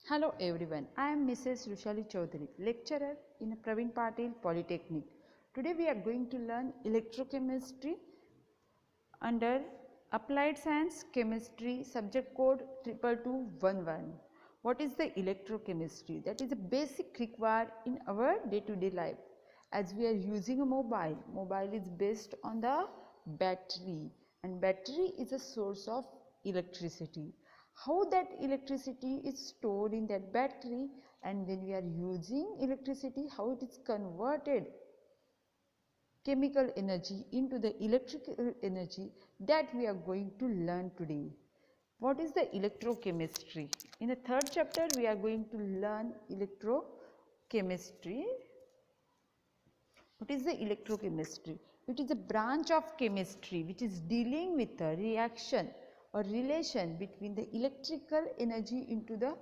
Hello everyone, I am Mrs. Rushali Chaudhary, lecturer in Praveen Patil Polytechnic. Today we are going to learn electrochemistry under Applied Science Chemistry subject code 22211. What is the electrochemistry? That is a basic required in our day-to-day life. As we are using a mobile is based on the battery, and battery is a source of electricity. How that electricity is stored in that battery, and when we are using electricity, how it is converted chemical energy into the electrical energy, that we are going to learn today. What is the electrochemistry? In the third chapter we are going to learn electrochemistry. What is the electrochemistry? It is a branch of chemistry which is dealing with a reaction or relation between the electrical energy into the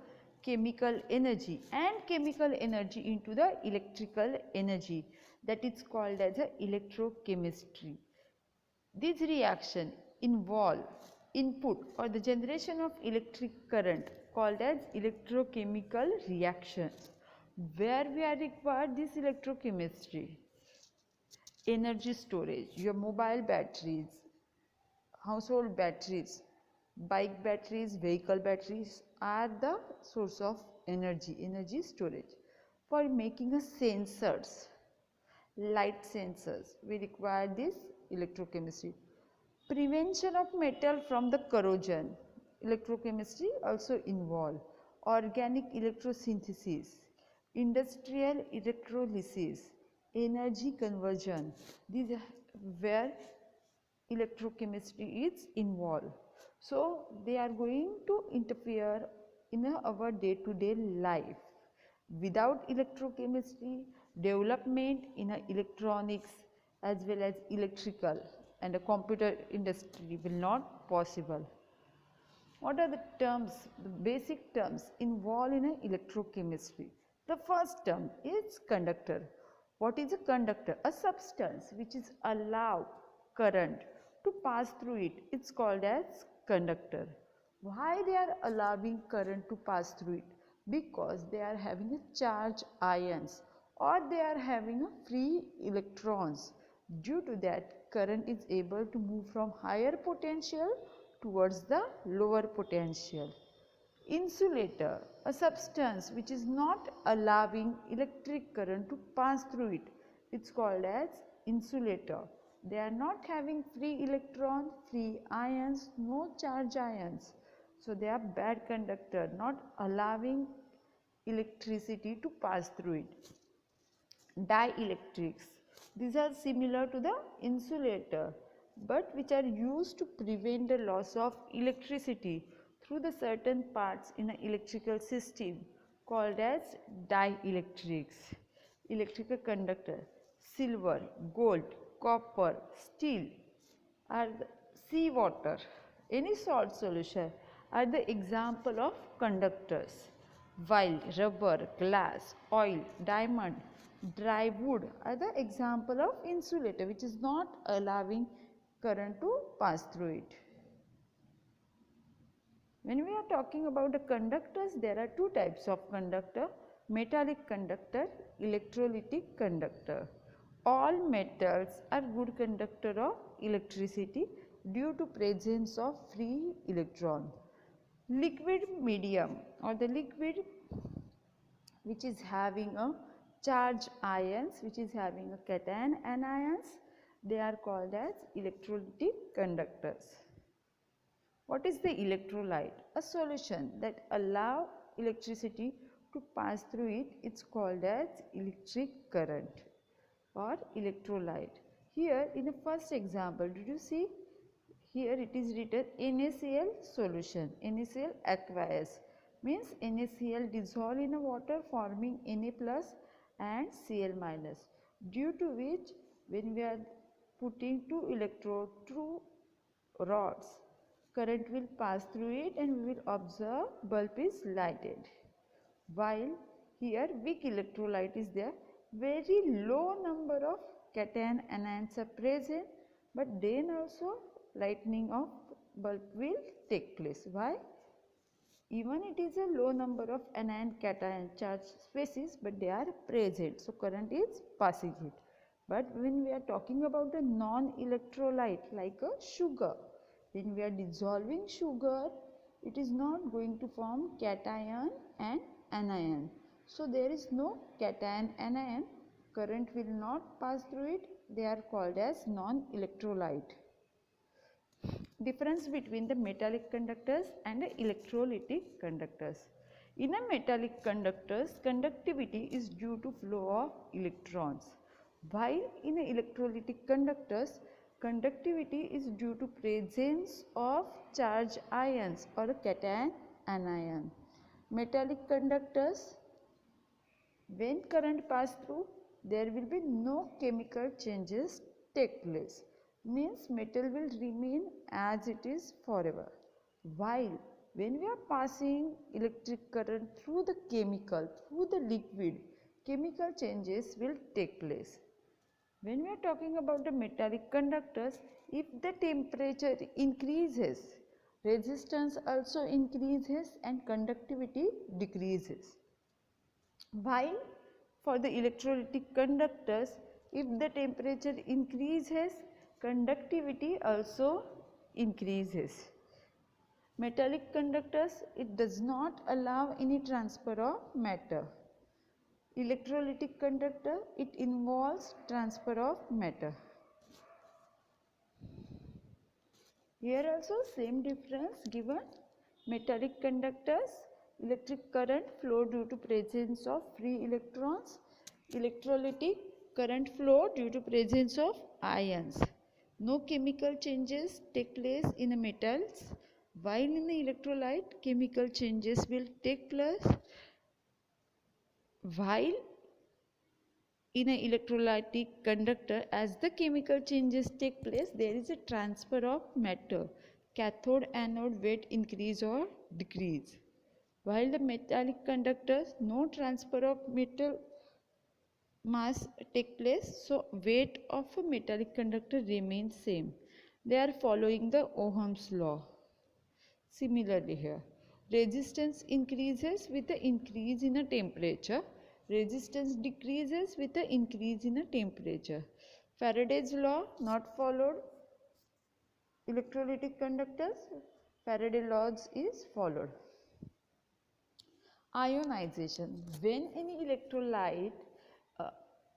chemical energy and chemical energy into the electrical energy. That is called as a electrochemistry. This reaction involve input or the generation of electric current called as electrochemical reaction. Where we are required this electrochemistry? Energy storage, your mobile batteries, household batteries, bike batteries, vehicle batteries are the source of energy storage. For making a sensors, light sensors, we require this electrochemistry. Prevention of metal from the corrosion, electrochemistry also involve. Organic electrosynthesis, industrial electrolysis, energy conversion, these are where electrochemistry is involved. So they are going to interfere in our day-to-day life. Without electrochemistry, development in electronics as well as electrical and a computer industry will not possible. What are the terms, the basic terms involved in electrochemistry? The first term is conductor. What is a conductor? A substance which is allow current to pass through it. It's called as conductor. Why they are allowing current to pass through it? Because they are having a charged ions or they are having a free electrons. Due to that, current is able to move from higher potential towards the lower potential. Insulator, a substance which is not allowing electric current to pass through it. It's called as insulator. They are not having free electron, free ions, no charge ions. So they are bad conductor, not allowing electricity to pass through it. Dielectrics, these are similar to the insulator but which are used to prevent the loss of electricity through the certain parts in an electrical system called as dielectrics. Electrical conductor, silver, gold, copper, steel are the seawater, any salt solution are the example of conductors, while rubber, glass, oil, diamond, dry wood are the example of insulator which is not allowing current to pass through it. When we are talking about the conductors, there are two types of conductor: metallic conductor, electrolytic conductor. All metals are good conductor of electricity due to presence of free electron. Liquid medium or the liquid which is having a charged ions, which is having a cation anions, they are called as electrolytic conductors. What is the electrolyte? A solution that allow electricity to pass through it. It's called as electric current or electrolyte. Here in the first example, did you see? Here it is written NaCl solution, NaCl aqueous, means NaCl dissolve in a water forming Na plus and Cl minus, due to which when we are putting two electrode through rods, current will pass through it and we will observe bulb is lighted. While here weak electrolyte is there, very low number of cation anions are present, but then also lightning of bulb will take place. Why? Even it is a low number of anion cation charge species, but they are present, so current is passing it. But when we are talking about a non-electrolyte like a sugar, when we are dissolving sugar, it is not going to form cation and anion. So there is no cation anion, current will not pass through it, they are called as non-electrolyte. Difference between the metallic conductors and the electrolytic conductors. In a metallic conductors, conductivity is due to flow of electrons, while in a electrolytic conductors, conductivity is due to presence of charged ions or a cation anion. Metallic conductors, when current pass through, there will be no chemical changes take place. Means metal will remain as it is forever. While when we are passing electric current through the chemical, through the liquid, chemical changes will take place. When we are talking about the metallic conductors, if the temperature increases, resistance also increases and conductivity decreases. While for the electrolytic conductors, if the temperature increases, conductivity also increases. Metallic conductors, it does not allow any transfer of matter. Electrolytic conductor, it involves transfer of matter. Here also same difference given. Metallic conductors, electric current flow due to presence of free electrons. Electrolytic current flow due to presence of ions. No chemical changes take place in the metals, while in the electrolyte chemical changes will take place, while in an electrolytic conductor, as the chemical changes take place, there is a transfer of matter. Cathode anode weight increase or decrease. While the metallic conductors, no transfer of metal mass take place, so weight of a metallic conductor remains same. They are following the Ohm's law. Similarly here, resistance increases with the increase in a temperature. Resistance decreases with the increase in a temperature. Faraday's law not followed. Electrolytic conductors, Faraday's laws is followed. Ionization. When any electrolyte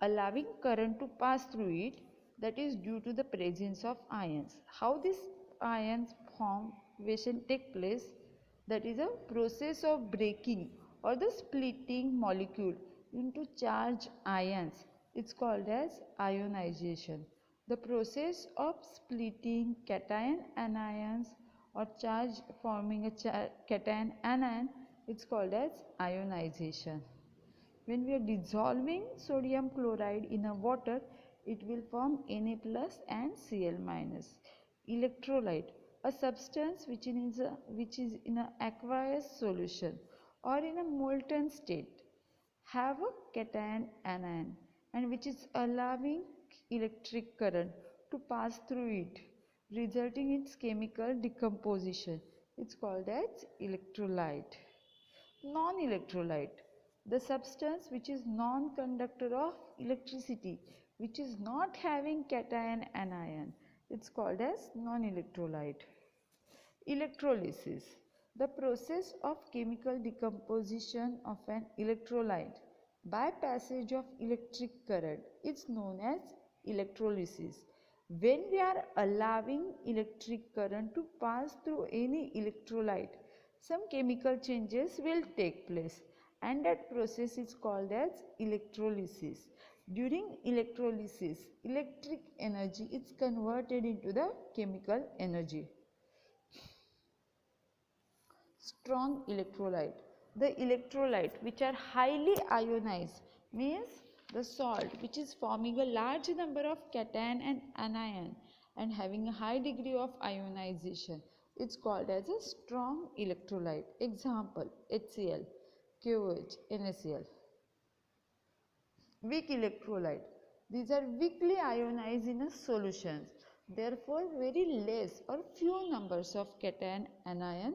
allowing current to pass through it, that is due to the presence of ions. How this ions formation take place? That is a process of breaking or the splitting molecule into charged ions. It's called as ionization. The process of splitting cation anions or charge forming a cation anion, it's called as ionization. When we are dissolving sodium chloride in a water, it will form Na plus and Cl minus. Electrolyte, a substance which is in an aqueous solution or in a molten state, have a cation anion and which is allowing electric current to pass through it, resulting in its chemical decomposition. It's called as electrolyte. Non-electrolyte, the substance which is non-conductor of electricity, which is not having cation anion, it's called as non-electrolyte. Electrolysis, the process of chemical decomposition of an electrolyte by passage of electric current is known as electrolysis. When we are allowing electric current to pass through any electrolyte, some chemical changes will take place and that process is called as electrolysis. During electrolysis, electric energy is converted into the chemical energy. Strong electrolyte. The electrolyte which are highly ionized means the salt which is forming a large number of cation and anion and having a high degree of ionization. It's called as a strong electrolyte. Example, HCl, KOH, NaCl. Weak electrolyte. These are weakly ionized in a solutions. Therefore, very less or few numbers of cation anion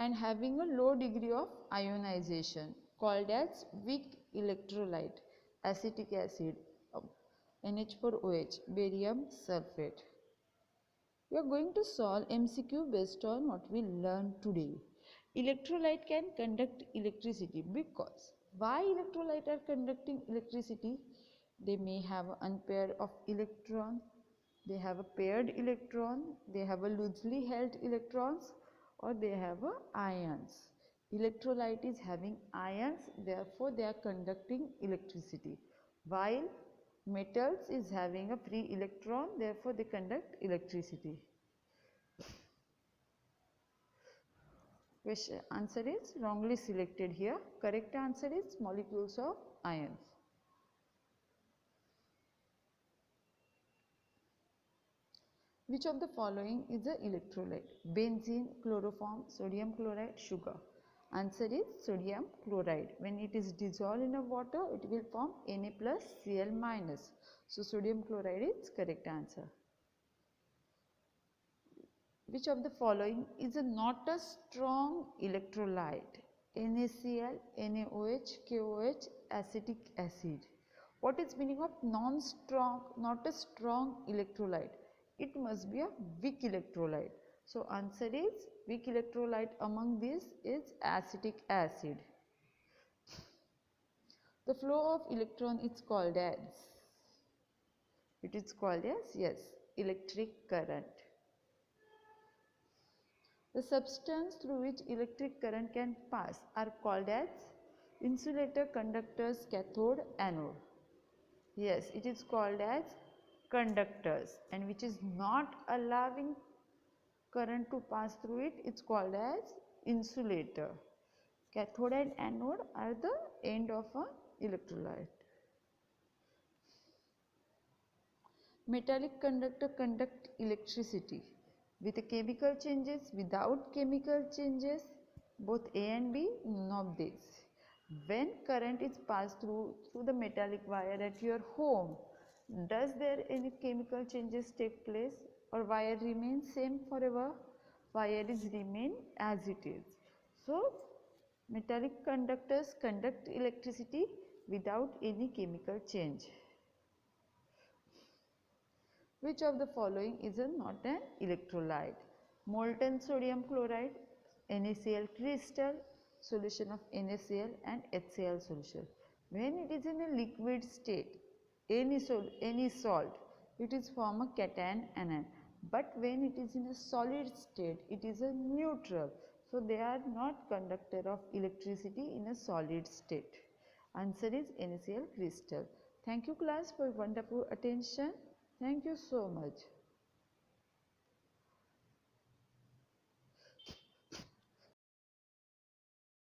and having a low degree of ionization, called as weak electrolyte, acetic acid, NH4OH, barium sulfate. We are going to solve MCQ based on what we learned today. Electrolyte can conduct electricity because why electrolyte are conducting electricity? They may have an unpaired of electron, they have a paired electron, they have a loosely held electrons, or they have a ions. Electrolyte is having ions, therefore they are conducting electricity, while metals is having a free electron, therefore they conduct electricity. Which answer is wrongly selected here. Correct answer is molecules of ions. Which of the following is a electrolyte? Benzene, chloroform, sodium chloride, sugar. Answer is sodium chloride. When it is dissolved in a water, it will form Na plus Cl minus. So sodium chloride is correct answer. Which of the following is not a strong electrolyte? NaCl, NaOH, KOH, acetic acid. What is meaning of non-strong, not a strong electrolyte? It must be a weak electrolyte. So answer is weak electrolyte among these is acetic acid. The flow of electron is called as, yes, electric current. The substance through which electric current can pass are called as insulator, conductors, cathode, anode. Yes, it is called as conductors, and which is not allowing current to pass through it, it's called as insulator. Cathode and anode are the end of an electrolyte. Metallic conductor conduct electricity with chemical changes, without chemical changes, both A and B, none of these. When current is passed through the metallic wire at your home, does there any chemical changes take place, or wire remains same forever? Wire is remain as it is. So metallic conductors conduct electricity without any chemical change. Which of the following is not an electrolyte? Molten sodium chloride, NaCl crystal, solution of NaCl and HCl solution. When it is in a liquid state, any salt, it is form a cation anion. But when it is in a solid state, it is a neutral. So they are not conductor of electricity in a solid state. Answer is NaCl crystal. Thank you class for wonderful attention. Thank you so much.